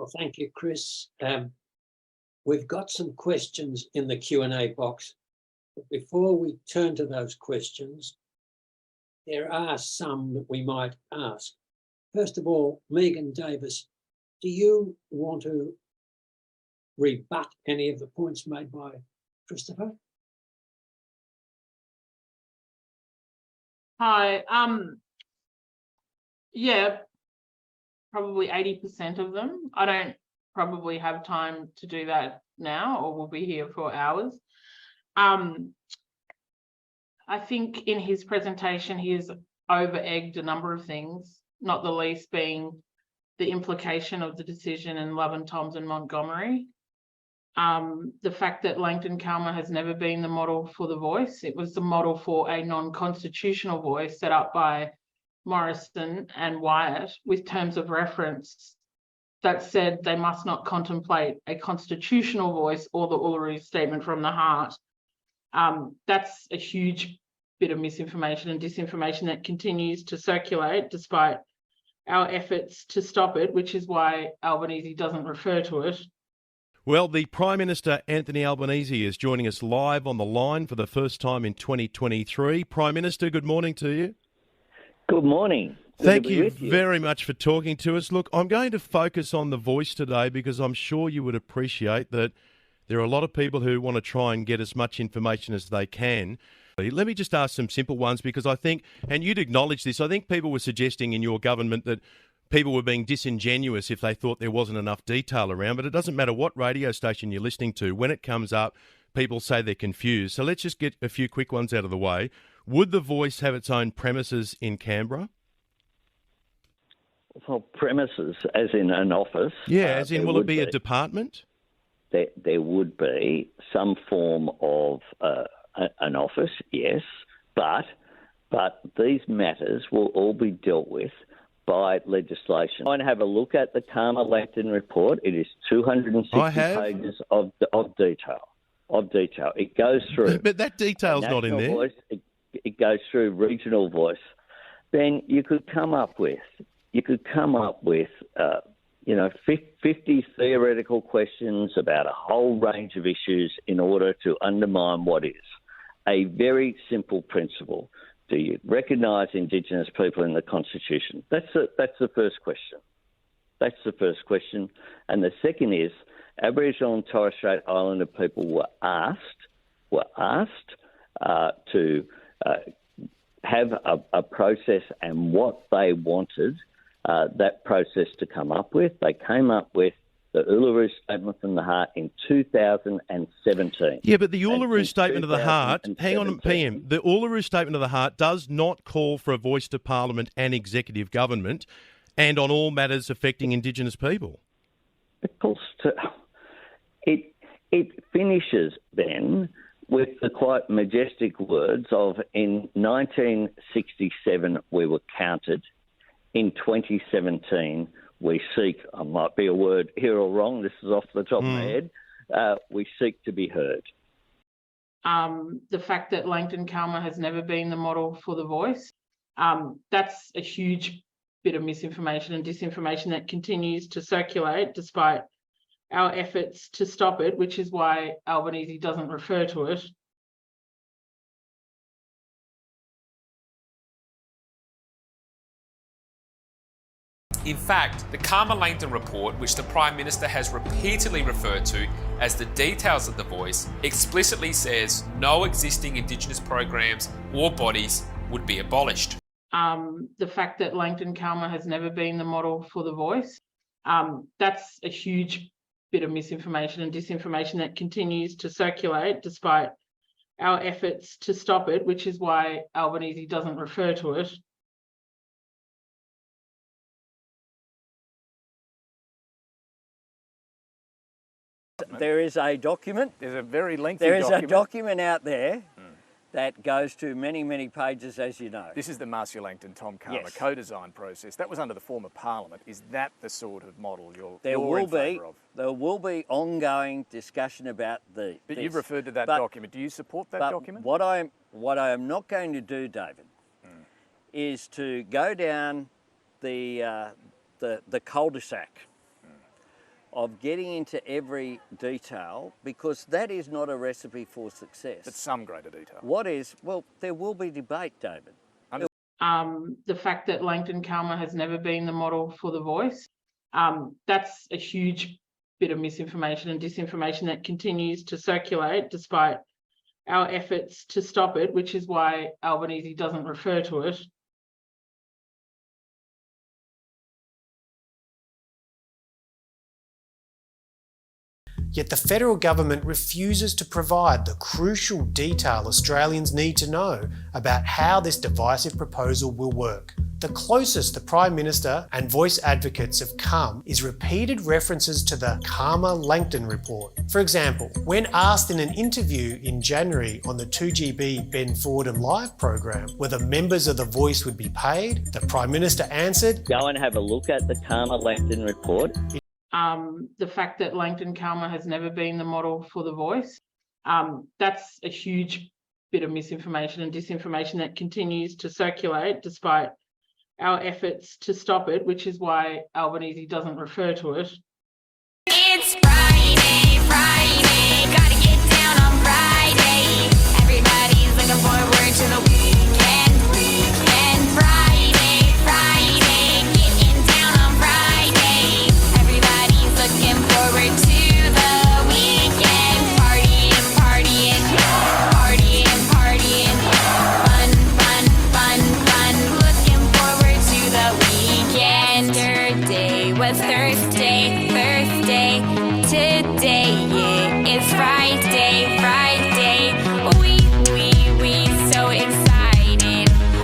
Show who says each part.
Speaker 1: Well, thank you, Chris. We've got some questions in the Q&A box. But before we turn to those questions, there are some that we might ask. First of all, Megan Davis, do you want to rebut any of the points made by Christopher?
Speaker 2: Hi. Yeah, probably 80% of them. I don't probably have time to do that now, or we'll be here for hours. I think in his presentation, he has over-egged a number of things, not the least being the implication of the decision in Love, Toms and Montgomery. The fact that Langton Calma has never been the model for the voice. It was the model for a non-constitutional voice set up by Morrison and Wyatt with terms of reference that said they must not contemplate a constitutional voice or the Uluru Statement from the Heart. That's a huge bit of misinformation and disinformation that continues to circulate despite our efforts to stop it, which is why Albanese doesn't refer to it.
Speaker 3: Well, the Prime Minister, Anthony Albanese, is joining us live on the line for the first time in 2023. Prime Minister, good morning to you.
Speaker 4: Good morning.
Speaker 3: Thank you very much for talking to us. Look, I'm going to focus on the voice today because I'm sure you would appreciate that there are a lot of people who want to try and get as much information as they can. Let me just ask some simple ones because I think, and you'd acknowledge this, I think people were suggesting in your government that people were being disingenuous if they thought there wasn't enough detail around, but it doesn't matter what radio station you're listening to. When it comes up, people say they're confused. So let's just get a few quick ones out of the way. Would the Voice have its own premises in Canberra?
Speaker 4: Well, premises, as in an office.
Speaker 3: Yeah, as in will it be a department?
Speaker 4: There would be some form of an office, yes, but these matters will all be dealt with by legislation. I have a look at the Calma-Langton report. It is 260 pages of detail. It goes through.
Speaker 3: But that detail's not in there.
Speaker 4: Voice, it goes through regional voice. Then you could come up with 50 theoretical questions about a whole range of issues in order to undermine what is a very simple principle. Do you recognise Indigenous people in the Constitution? That's the first question. And the second is Aboriginal and Torres Strait Islander people were asked to have a process and what they wanted that process to come up with. They came up with the Uluru Statement from the Heart in 2017.
Speaker 3: Yeah, but the Uluru Statement of the Heart, hang on, PM, the Uluru Statement of the Heart does not call for a voice to Parliament and executive government and on all matters affecting Indigenous people.
Speaker 4: It finishes then with the quite majestic words of, in 1967 we were counted, in 2017 we seek, I might be a word here or wrong, this is off the top of my head, we seek to be heard.
Speaker 2: The fact that Langton Calma has never been the model for the voice, that's a huge bit of misinformation and disinformation that continues to circulate despite our efforts to stop it, which is why Albanese doesn't refer to it.
Speaker 5: In fact, the Calma-Langton report, which the Prime Minister has repeatedly referred to as the details of the voice, explicitly says no existing Indigenous programs or bodies would be abolished.
Speaker 2: The fact that Langton Calma has never been the model for the voice, that's a huge bit of misinformation and disinformation that continues to circulate despite our efforts to stop it, which is why Albanese doesn't refer to it.
Speaker 6: There is a document.
Speaker 7: There's a very lengthy document.
Speaker 6: There is a document out there that goes to many, many pages, as you know.
Speaker 7: This is the MARCIA Langton Tom Calma co-design process. That was under the former Parliament. Is that the sort of model you're in favour of?
Speaker 6: There will be ongoing discussion about this.
Speaker 7: But you've referred to that document. Do you support that document?
Speaker 6: What I am not going to do, David, is to go down the cul-de-sac of getting into every detail, because that is not a recipe for success.
Speaker 7: But some greater detail.
Speaker 6: What is, well, there will be debate, David.
Speaker 2: The fact that Langton Calma has never been the model for The Voice, that's a huge bit of misinformation and disinformation that continues to circulate despite our efforts to stop it, which is why Albanese doesn't refer to it.
Speaker 8: Yet the federal government refuses to provide the crucial detail Australians need to know about how this divisive proposal will work. The closest the Prime Minister and voice advocates have come is repeated references to the Calma-Langton report. For example, when asked in an interview in January on the 2GB Ben Fordham Live program whether members of The Voice would be paid, the Prime Minister answered,
Speaker 4: Go and have a look at the Calma-Langton report.
Speaker 2: The fact that Langton Calma has never been the model for The Voice, that's a huge bit of misinformation and disinformation that continues to circulate despite our efforts to stop it, which is why Albanese doesn't refer to it.
Speaker 9: It's Friday, gotta get down on Friday. Everybody's looking forward to the weekend. Friday, getting down on Friday. Everybody's looking forward to the weekend. Partying, fun. Looking forward to the weekend. Yesterday was Thursday. Today